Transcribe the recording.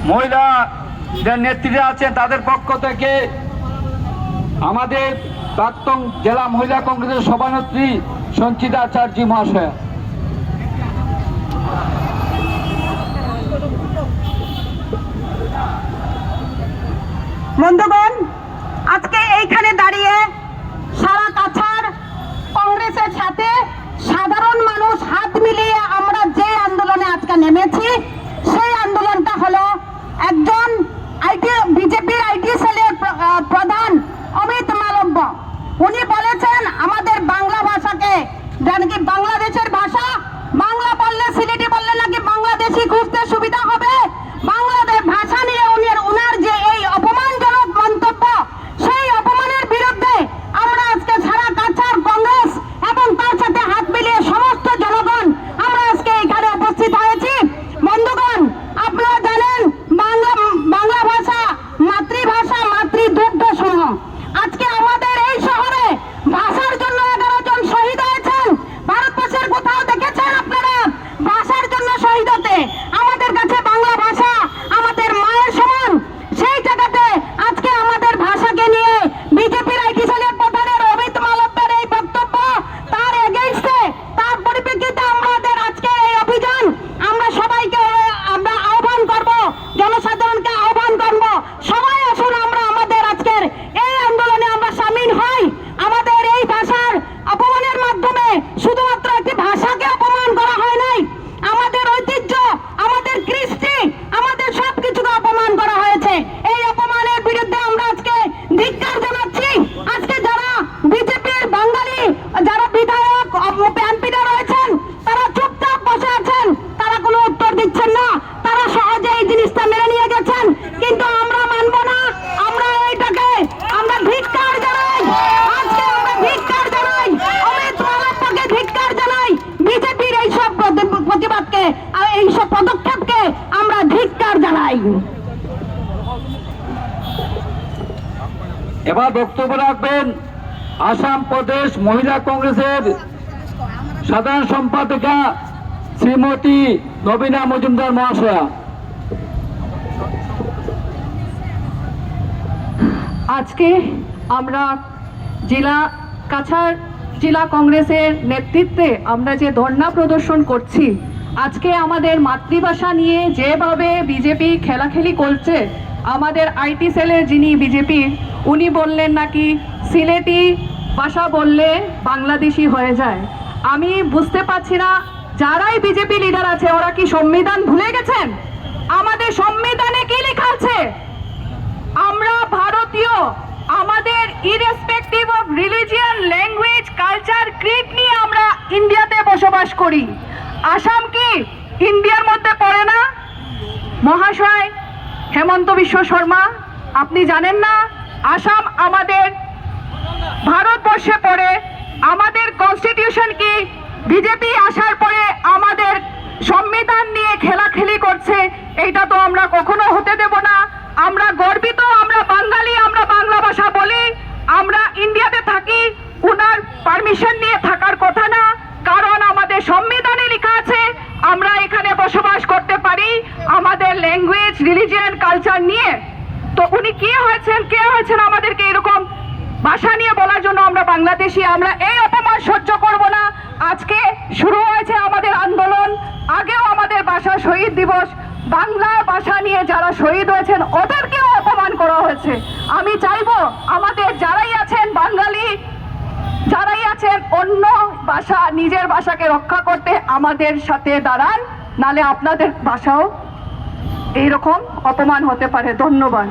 মহিলাদের নেতৃত্বে আছেন, তাদের পক্ষ থেকে আমাদের প্রাক্তন জেলা মহিলা কংগ্রেসের সভানেত্রী সঞ্চিতা আচার্য মহাশয়। বন্ধুগণ, আজকে এইখানে দাঁড়িয়ে সারা কাছাড় কংগ্রেসের সাথে সাধারণ মানুষ হাত মিলিয়ে আমরা যে আন্দোলনে আজকে নেমেছি, সেই আন্দোলনটা হলো একজন বিজেপির আইটি সেলের প্রধান অমিত মালব্য। উনি বলেছেন আমাদের বাংলা ভাষাকে, নাকি বাংলাদেশের ভাষা, বাংলা বললে সিলেটি বললে নাকি বাংলাদেশি খুঁজতে সুবিধা হবে। বাংলাদেশ ভাষা নিয়ে উনার যে এই অপমানজনক মন্তব্য, সেই অপমানের বিরুদ্ধে আমরা আজকে সারা কাছাড় কংগ্রেস এবং তার সাথে হাত মিলিয়ে সমস্ত জনগণ আমরা আজকে এখানে উপস্থিত হয়েছি। বন্ধুগণ, আপনারা জানেন বাংলা ভাষা মাতৃভাষা, মাতৃদুগ্ধ সম। আজকে আমাদের এই শহরে ভাষার জন্য 11 জন শহীদ হয়েছেন। ভারতবর্ষের কোথাও দেখেছেন আপনারা ভাষার জন্য শহীদ হতে? আমাদের কাছে বাংলা ভাষা আমাদের মায়ের সমান। সেই জায়গাতে আজকে আমাদের ভাষাকে নিয়ে বিজেপির আইটি সেলের প্রধানের অমিত মালব্যের এই বক্তব্য, তার এগেইনস্টে, তার পরিপ্রেক্ষিতে আমাদের আজকে এই অভিযান। আমরা সবাইকে আমরা আহ্বান করব, জনসাধারণকে আহ্বান করব, সবাই আসুন আমরা আমাদের আজকের এই আন্দোলনে আমরা সামিল হই। আমাদের এই ভাষার অপমানের মাধ্যমে শুধুমাত্র একটি ভাষাকে অপমান করা হয় নাই, আমাদের ঐতিহ্য, আমাদের কৃষ্টি, আমাদের সবকিছুকে অপমান করা হয়েছে। এই অপমানের বিরুদ্ধে আমরা আজকে ধিক্কার জানাচ্ছি। আজকে যারা বিজেপির বাঙালি, যারা বিধায়ক এমপিরা রয়েছেন, তারা চুপচাপ বসে আছেন, তারা কোনো উত্তর দিচ্ছেন না, তারা সহজে এই জিনিসটা মেনে নিয়ে গেছেন। কিন্তু আমরা মানব না, আমরা এইটাকে আমরা ধিক্কার জানাই। আজকে আমরা ধিক্কার জানাই, অমিত মালব্যকে ধিক্কার জানাই, বিজেপির এইসব প্রতিবাদকে, এইসব পদক্ষেপকে আমরা ধিক্কার জানাই। এবার বক্তব্য রাখবেন আসাম প্রদেশ মহিলা কংগ্রেসের সাধারণ সম্পাদিকা শ্রীমতী নবীনা মজুমদার মহাশয়া। আজকে আমরা কাছাড় জেলা কংগ্রেসের নেতৃত্বে আমরা যে ধর্ণা প্রদর্শন করছি, আজকে আমাদের মাতৃভাষা নিয়ে যেভাবে বিজেপি খেলাখেলি করছে, আমাদের আইটি সেলের যিনি বিজেপির, উনি বললেন নাকি সিলেটি ভাষা বললে বাংলাদেশি হয়ে যায়। আমি বুঝতে পারছি না, যারাই বিজেপি লিডার আছে ওরা কি সংবিধান ভুলে গেছেন? আমাদের সংবিধানে কি লেখা আছে? আমরা ভারতীয়, আমাদের irrespective of religion, language, culture, Creed নিয়ে আমরা ইন্ডিয়াতে বসবাস করি। আসাম কি ইন্ডিয়ার মধ্যে পড়ে না? মহাশয় হেমন্ত বিশ্ব শর্মা, আপনি জানেন না আসাম আমাদের ভারতবর্ষে পড়ে? আমাদের কনস্টিটিউশন কি? বিজেপি আসার পরে আমাদের সংবিধান নিয়ে খেলাখেলি করছে, এইটা তো আমরা কখনো হতে দেব না। আমরা গর্বিত, আমরা বাঙালি, আমরা বাংলা ভাষা বলি, আমরা ইন্ডিয়াতে থাকি, উনার পারমিশন নিয়ে থাকার কথা না, কারণ আমাদের সংবিধানে লেখা আছে আমরা এখানে বসবাস করতে পারি আমাদের ল্যাঙ্গুয়েজ, রিলিজিয়ন, কালচার নিয়ে। তো উনি কে হয়েছেন আমাদেরকে এরকম ভাষা নিয়ে বলার জন্য? আমরা বাংলাদেশি, আমরা এই অপমান সহ্য করব না। আজকে শুরু হয়েছে আমাদের আন্দোলন, আগেও আমাদের ভাষা শহীদ দিবস, বাংলা ভাষা নিয়ে যারা শহীদ হয়েছেন ওদেরকেও অপমান করা হয়েছে। আমি চাইবো আমাদের যারাই আছেন বাঙালি, যারাই আছেন অন্য ভাষা, নিজের ভাষাকে রক্ষা করতে আমাদের সাথে দাঁড়ান, নালে আপনাদের ভাষাও এইরকম অপমান হতে পারে। ধন্যবাদ।